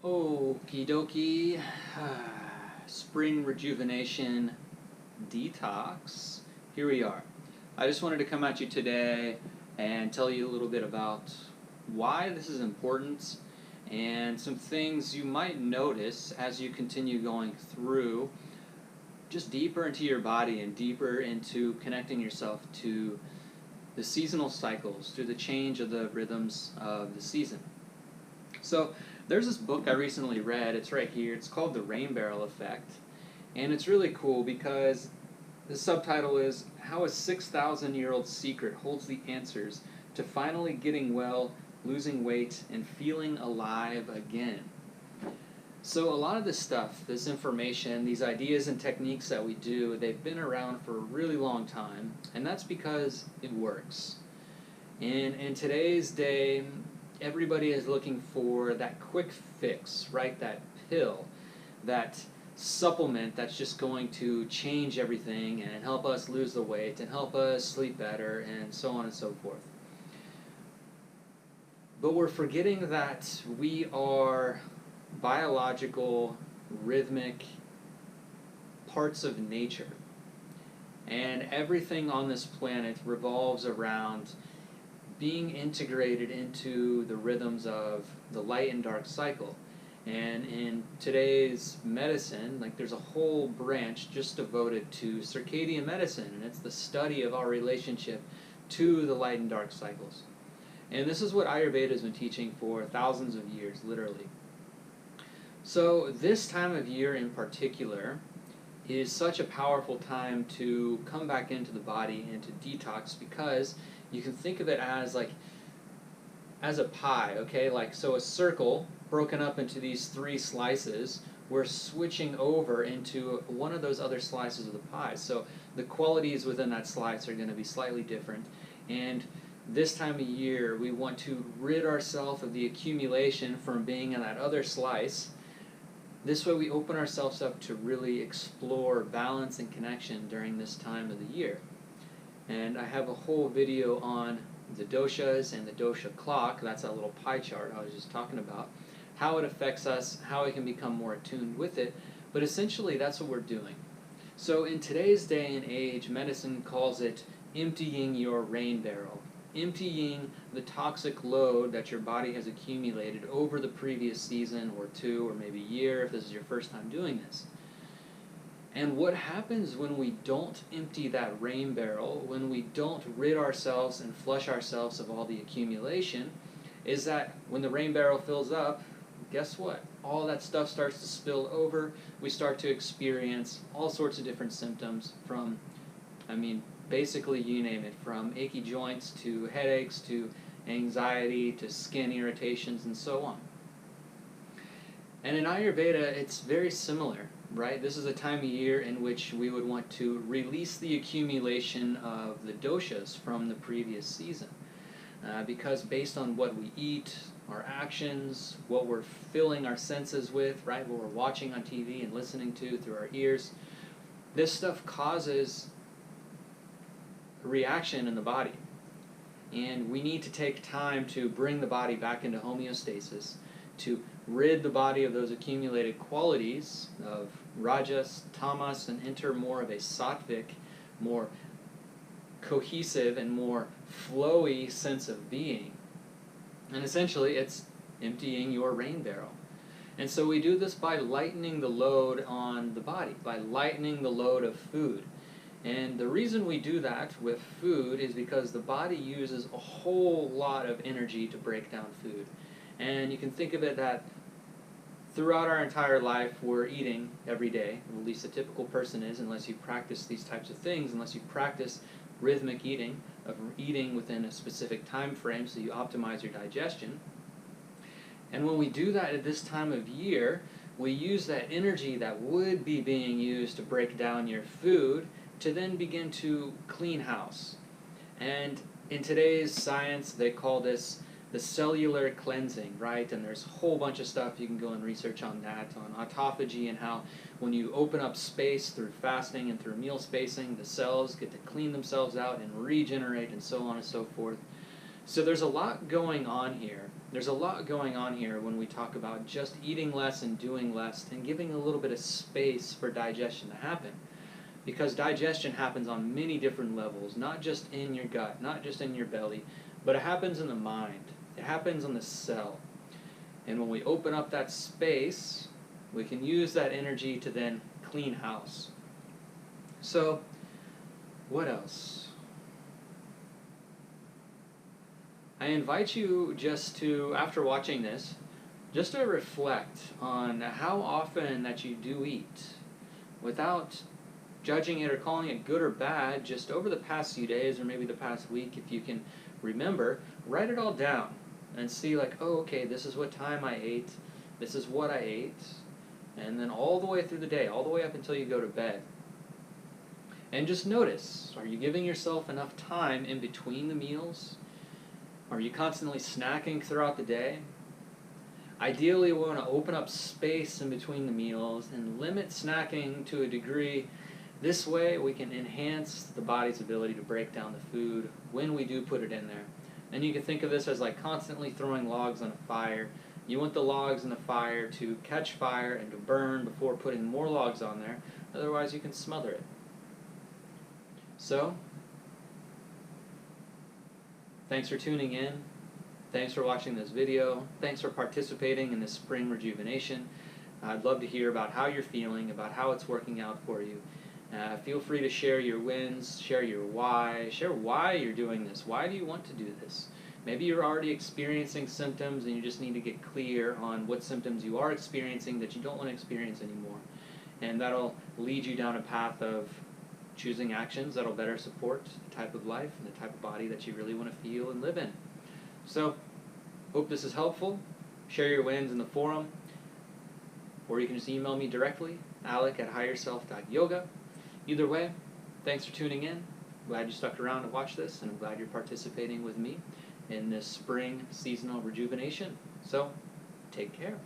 Okie dokie. Spring rejuvenation detox. Here we are. I just wanted to come at you today and tell you a little bit about why this is important and some things you might notice as you continue going through just deeper into your body and deeper into connecting yourself to the seasonal cycles, through the change of the rhythms of the season. So there's this book I recently read. It's right here. It's called The Rain Barrel Effect. And it's really cool because the subtitle is How a 6,000-Year-Old Secret Holds the Answers to Finally Getting Well, Losing Weight, and Feeling Alive Again. So a lot of this stuff, this information, these ideas and techniques that we do, they've been around for a really long time, and that's because it works. In today's day, everybody is looking for that quick fix, right? That pill, that supplement that's just going to change everything and help us lose the weight and help us sleep better and so on and so forth. But we're forgetting that we are biological, rhythmic parts of nature. And everything on this planet revolves around being integrated into the rhythms of the light and dark cycle. And in today's medicine, like there's a whole branch just devoted to circadian medicine, and it's the study of our relationship to the light and dark cycles. And this is what Ayurveda has been teaching for thousands of years, literally. So this time of year in particular is such a powerful time to come back into the body and to detox, because you can think of it as a pie, okay? So a circle broken up into these three slices, we're switching over into one of those other slices of the pie. So the qualities within that slice are going to be slightly different. And this time of year, we want to rid ourselves of the accumulation from being in that other slice. This way we open ourselves up to really explore balance and connection during this time of the year. And I have a whole video on the doshas and the dosha clock. That's that little pie chart I was just talking about. How it affects us, how we can become more attuned with it. But essentially that's what we're doing. So in today's day and age, medicine calls it emptying your rain barrel. Emptying the toxic load that your body has accumulated over the previous season or two or maybe year if this is your first time doing this. And what happens when we don't empty that rain barrel, when we don't rid ourselves and flush ourselves of all the accumulation, is that when the rain barrel fills up, guess what? All that stuff starts to spill over. We start to experience all sorts of different symptoms from, basically you name it, from achy joints to headaches to anxiety to skin irritations and so on. And in Ayurveda, it's very similar, right? This is a time of year in which we would want to release the accumulation of the doshas from the previous season. Because based on what we eat, our actions, what we're filling our senses with, right? What we're watching on TV and listening to through our ears, this stuff causes reaction in the body. And we need to take time to bring the body back into homeostasis, to rid the body of those accumulated qualities of rajas, tamas, and enter more of a sattvic, more cohesive and more flowy sense of being. And essentially it's emptying your rain barrel. And so we do this by lightening the load on the body, by lightening the load of food. And the reason we do that with food is because the body uses a whole lot of energy to break down food. And you can think of it that throughout our entire life we're eating every day, at least a typical person is, unless you practice these types of things, unless you practice rhythmic eating, of eating within a specific time frame so you optimize your digestion. And when we do that at this time of year, we use that energy that would be being used to break down your food to then begin to clean house. And in today's science, they call this the cellular cleansing, right? And there's a whole bunch of stuff you can go and research on that, on autophagy and how when you open up space through fasting and through meal spacing, the cells get to clean themselves out and regenerate and so on and so forth. So there's a lot going on here. There's a lot going on here when we talk about just eating less and doing less and giving a little bit of space for digestion to happen. Because digestion happens on many different levels, not just in your gut, not just in your belly, but it happens in the mind. It happens in the cell. And when we open up that space, we can use that energy to then clean house. So, what else? I invite you just to, after watching this, just to reflect on how often that you do eat without judging it or calling it good or bad. Just over the past few days or maybe the past week, if you can remember, write it all down and see like, oh, okay, this is what time I ate, this is what I ate, and then all the way through the day, all the way up until you go to bed. And just notice, are you giving yourself enough time in between the meals? Are you constantly snacking throughout the day? Ideally, we want to open up space in between the meals and limit snacking to a degree. This way, we can enhance the body's ability to break down the food when we do put it in there. And you can think of this as like constantly throwing logs on a fire. You want the logs in the fire to catch fire and to burn before putting more logs on there. Otherwise, you can smother it. So, thanks for tuning in. Thanks for watching this video. Thanks for participating in this spring rejuvenation. I'd love to hear about how you're feeling, about how it's working out for you. Feel free to share your wins, share your why, share why you're doing this. Why do you want to do this? Maybe you're already experiencing symptoms and you just need to get clear on what symptoms you are experiencing that you don't want to experience anymore. And that'll lead you down a path of choosing actions that'll better support the type of life and the type of body that you really want to feel and live in. So, hope this is helpful. Share your wins in the forum, or you can just email me directly, alec@higherself.yoga. Either way, thanks for tuning in. Glad you stuck around to watch this, and I'm glad you're participating with me in this spring seasonal rejuvenation. So, take care.